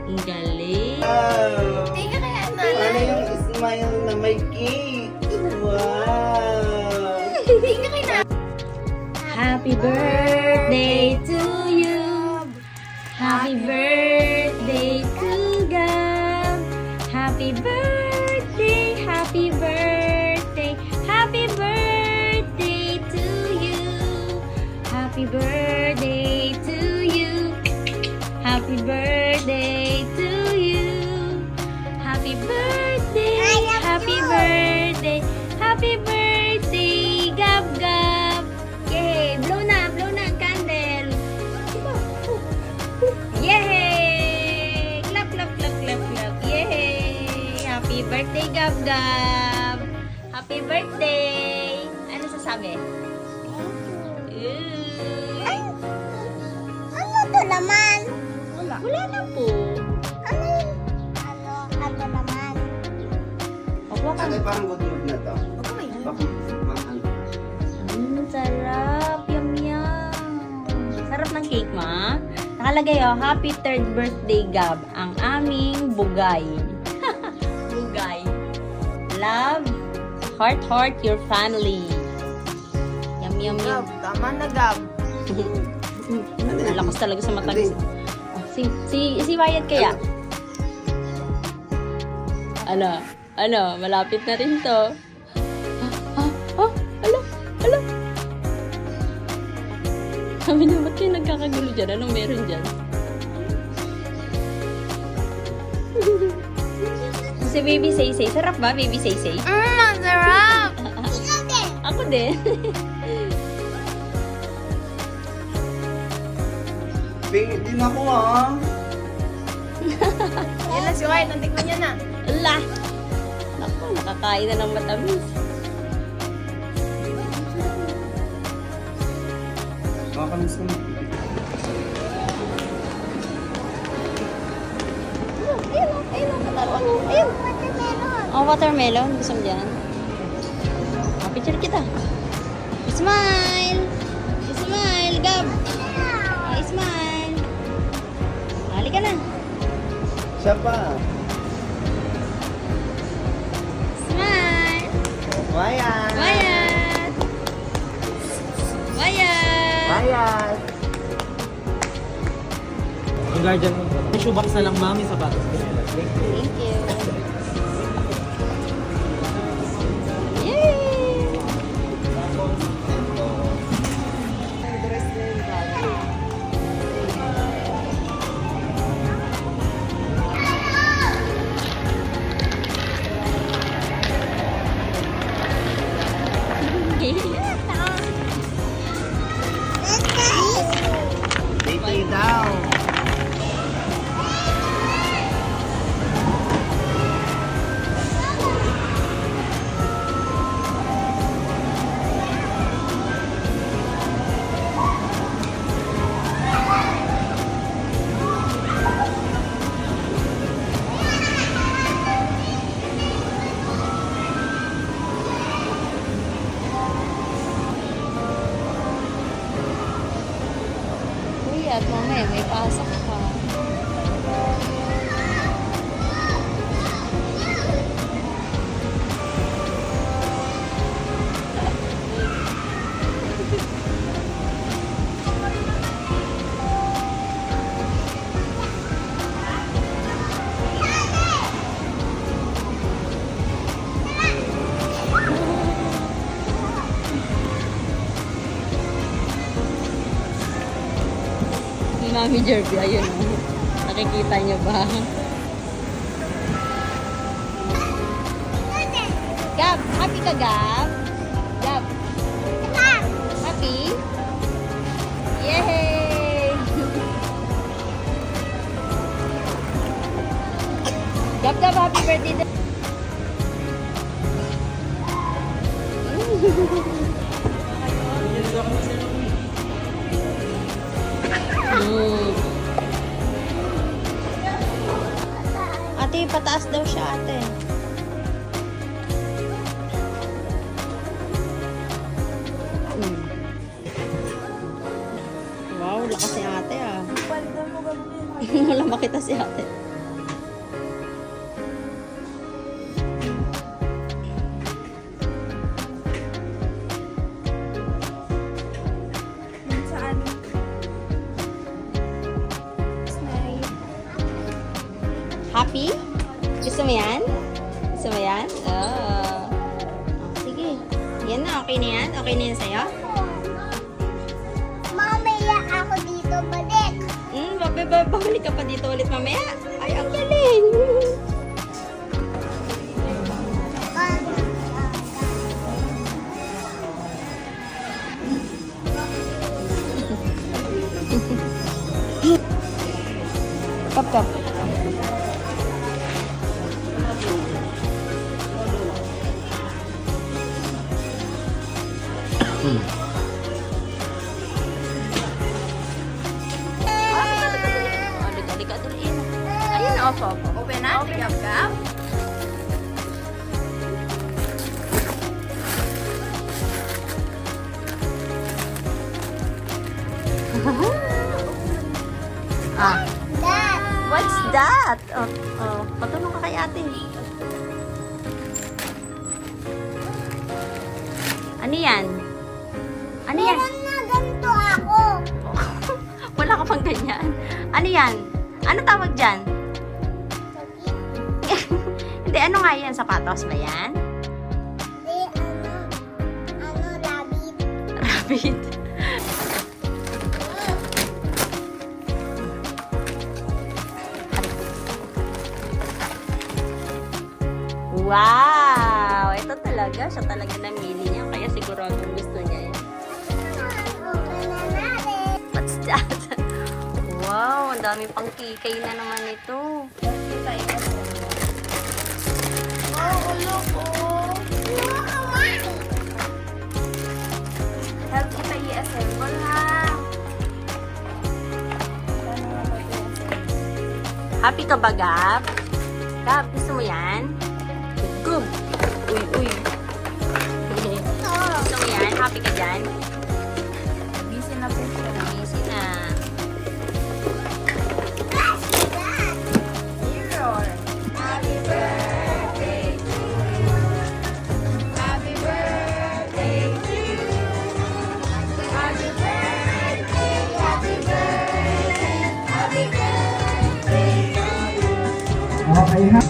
Ang galing. Wow! Tingnan kaya Ano nanay. yung smile na may cake? Wow! Tingnan kaya nanay. Happy birthday to you. Happy birthday to Gab. Happy birthday, happy birthday, happy birthday to you. Happy birthday to you. Happy birthday to you. Happy birthday, happy birthday, happy birthday, Gab Gab. Yay! Blow na ang candle. Yay! Clap, clap, clap, clap, clap. Yay! Happy birthday, Gab Gab. Happy birthday. Ano sasabi? Ay! Ano to naman? Wala na po. Ano yun? Ano naman? Opo ka. Ano parang good mood na to? Ako may Bakit? Mahal. Sarap. Yum, yum. Sarap ng cake, ma. Nakalagay, happy third birthday, Gab. Ang aming bugay. Bugay. Love, heart, heart, your family. Yum, yum, yum. Gab, tama na Gab. Malakas talaga sa matamis. Si Wyatt kaya? Ano, malapit na rin to. Ala. Sabi niya, ba't kayo nagkakagulo dyan? Anong meron dyan? Si Baby Say Say. Sarap ba, Baby Say Say? Ang sarap! Ikaw din! Ako din. Din ako ah. Yan na si Wyatt, nantikman niya na. Ala. Naku, nakakain na ng matamis. Makakamis ko na. Ayun. Oh, watermelon. Gusto mo dyan? Oh, picture kita. Smile! Smile, Gab! Oh, smile! Halika na. Siya pa. Smile! Wyatt! Wyatt! Wyatt! Wyatt! Yung guardian mo. May shoebox na lang, mami, sapatos. Thank you. Yay! Baby daw. Kuya, at mamaya may pasok ka. Si Mami Jerby, ayun o. Nakikita niyo ba? Gab, happy ka, Gab? Gab, happy? Yay! Gab, Gab, happy birthday daw. Ate, pataas daw siya, ate. Wow, lakas si ate ah. Wala makita si ate. Happy? Gusto mo yan? Gusto mo yan? Oh. Sige. Yan na, okay na yan? Okay na yan sa'yo? Mamaya ako dito balik. Babalik ka pa dito ulit mamaya? Ay, ang galing! Kap, kap. Halika, dali. Ayun, opo. Open na? Gab-gab? Ah, Dad! what's that? Oh, patulong ka kay ate. Ano yan? Ano yan? Meron na ganito ako. Wala ka pang ganyan. Ano yan? Ano tawag dyan? Hindi, ano nga yan? Sapatos ba yan? Di rabbit. Rabbit. Wow! Ito talaga. Siya talaga namili niya. Kaya siguro gusto niya yan. Open na natin. What's that? Wow! Ang dami pang kikay na naman ito. Oh, look, oh. Help kita i-assemble ha. Happy ka ba, Gab? Gab, gusto mo yan? Gub! Uy, uy. Gusto mo yan? Happy ka dyan? Busy na po siya. Busy na. Okay, ha?